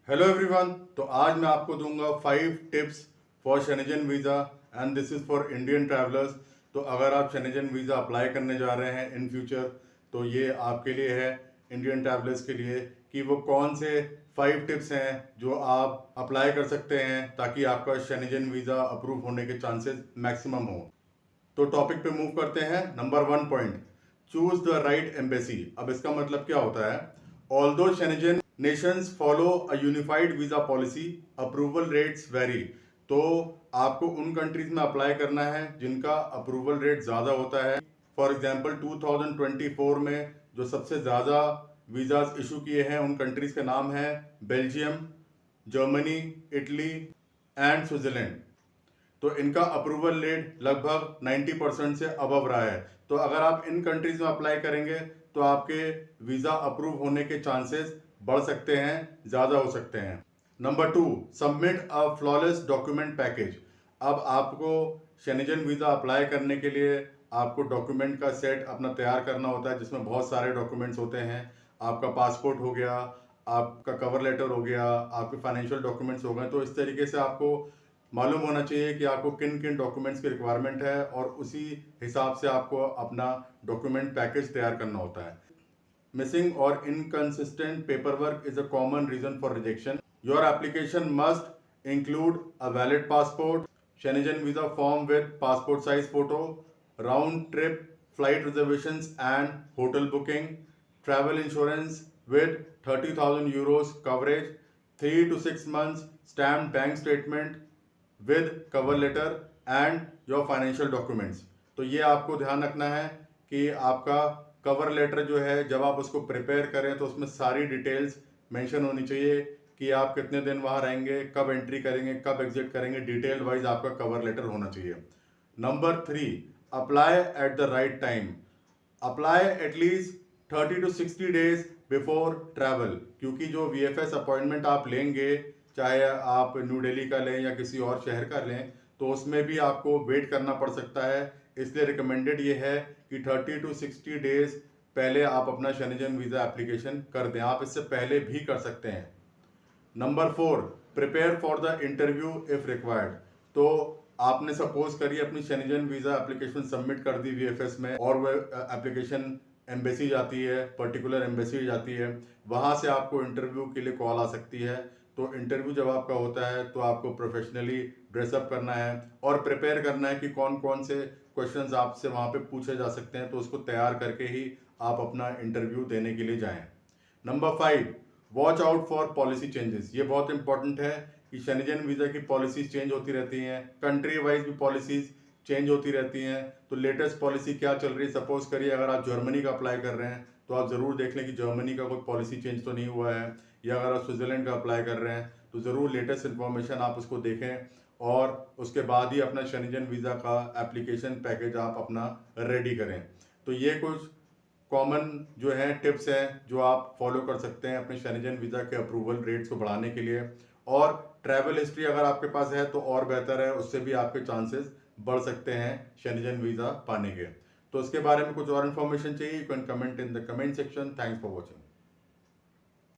Hello everyone. तो आज मैं आपको दूंगा 5 tips for Schengen visa and this is for Indian travellers. तो अगर आप शेनेजन वीज़ा अप्लाई करने जा रहे हैं इन फ्यूचर तो ये आपके लिए है, इंडियन ट्रैवलर्स के लिए, कि वो कौन से 5 टिप्स हैं जो आप अप्लाई कर सकते हैं ताकि आपका शेनेजन वीज़ा अप्रूव होने के चांसेस मैक्सिमम हो। तो टॉपिक पे मूव करते हैं। Number 1 point, choose the right embassy. अब इसका मतलब क्या होता है? Although Schengen nations follow a unified visa policy, approval rates vary. तो आपको उन कंट्रीज में अप्लाई करना है जिनका अप्रूवल रेट ज़्यादा होता है। फॉर एग्जांपल 2024 में जो सबसे ज़्यादा वीज़ाज इशू किए हैं उन कंट्रीज के नाम है Belgium, Germany, Italy and Switzerland. तो इनका अप्रूवल रेट लगभग 90% से अबव रहा है। तो अगर आप इन कंट्रीज में अप्लाई करेंगे तो आपके वीज़ा अप्रूव होने के चांसेस बढ़ सकते हैं, ज़्यादा हो सकते हैं। नंबर 2, सबमिट अ फ्लॉलेस डॉक्यूमेंट पैकेज। अब आपको शेनेजन वीज़ा अप्लाई करने के लिए आपको डॉक्यूमेंट का सेट अपना तैयार करना होता है, जिसमें बहुत सारे डॉक्यूमेंट्स होते हैं। आपका पासपोर्ट हो गया, आपका कवर लेटर हो गया, आपके फाइनेंशियल डॉक्यूमेंट्स हो गए। तो इस तरीके से आपको मालूम होना चाहिए कि आपको किन किन डॉक्यूमेंट्स की रिक्वायरमेंट है और उसी हिसाब से आपको अपना डॉक्यूमेंट पैकेज तैयार करना होता है। मिसिंग और inconsistent paperwork is a common reason for rejection. Your application must include a valid passport, Schengen visa form with passport size photo, round trip flight reservations and hotel booking, travel insurance with 30,000 euros coverage, 3 to 6 months stamped bank statement with cover letter and your financial documents। तो ये आपको ध्यान रखना है कि आपका cover letter जो है जब आप उसको प्रिपेयर करें तो उसमें सारी डिटेल्स मेंशन होनी चाहिए कि आप कितने दिन वहाँ रहेंगे, कब एंट्री करेंगे, कब एग्जिट करेंगे, डिटेल वाइज आपका कवर लेटर होना चाहिए। Number 3, apply at the right time. Apply at least 30 to 60 days before travel, क्योंकि जो VFS अपॉइंटमेंट आप लेंगे, चाहे आप न्यू दिल्ली का लें या किसी और शहर का लें, तो उसमें भी आपको वेट करना पड़ सकता है। इसलिए रिकमेंडेड ये है कि 30 to 60 डेज पहले आप अपना शेनेजन वीज़ा एप्लीकेशन कर दें। आप इससे पहले भी कर सकते हैं। Number 4, prepare for the interview if required. तो आपने सपोज करिए अपनी शेनेजन वीज़ा एप्लीकेशन सबमिट कर दी VFS में और वह एप्लीकेशन एम्बेसी जाती है, पर्टिकुलर एम्बेसी जाती है, वहाँ से आपको इंटरव्यू के लिए कॉल आ सकती है। तो इंटरव्यू जब आपका होता है तो आपको प्रोफेशनली ड्रेसअप करना है और प्रिपेयर करना है कि कौन कौन से क्वेश्चंस आपसे वहाँ पे पूछे जा सकते हैं, तो उसको तैयार करके ही आप अपना इंटरव्यू देने के लिए जाएं। Number 5, watch out for policy changes. ये बहुत इंपॉर्टेंट है कि शेनेजन वीज़ा की पॉलिसीज चेंज होती रहती हैं, कंट्री वाइज भी पॉलिसीज चेंज होती रहती हैं। तो लेटेस्ट पॉलिसी क्या चल रही है, सपोज करिए अगर आप जर्मनी का अप्लाई कर रहे हैं तो आप ज़रूर देख लें कि जर्मनी का कोई पॉलिसी चेंज तो नहीं हुआ है, या अगर आप स्विट्ज़रलैंड का अप्लाई कर रहे हैं तो ज़रूर लेटेस्ट इन्फॉर्मेशन आप उसको देखें और उसके बाद ही अपना शेनेजन वीज़ा का एप्लीकेशन पैकेज आप अपना रेडी करें। तो ये कुछ कॉमन जो है टिप्स हैं जो आप फॉलो कर सकते हैं अपने शेनेजन वीज़ा के अप्रूवल रेट्स को बढ़ाने के लिए। और ट्रैवल हिस्ट्री अगर आपके पास है तो और बेहतर है, उससे भी आपके चांसेस बढ़ सकते हैं शेनेजन वीज़ा पाने के। तो उसके बारे में कुछ और इन्फॉर्मेशन चाहिए, you can comment in the comment section. Thanks for watching.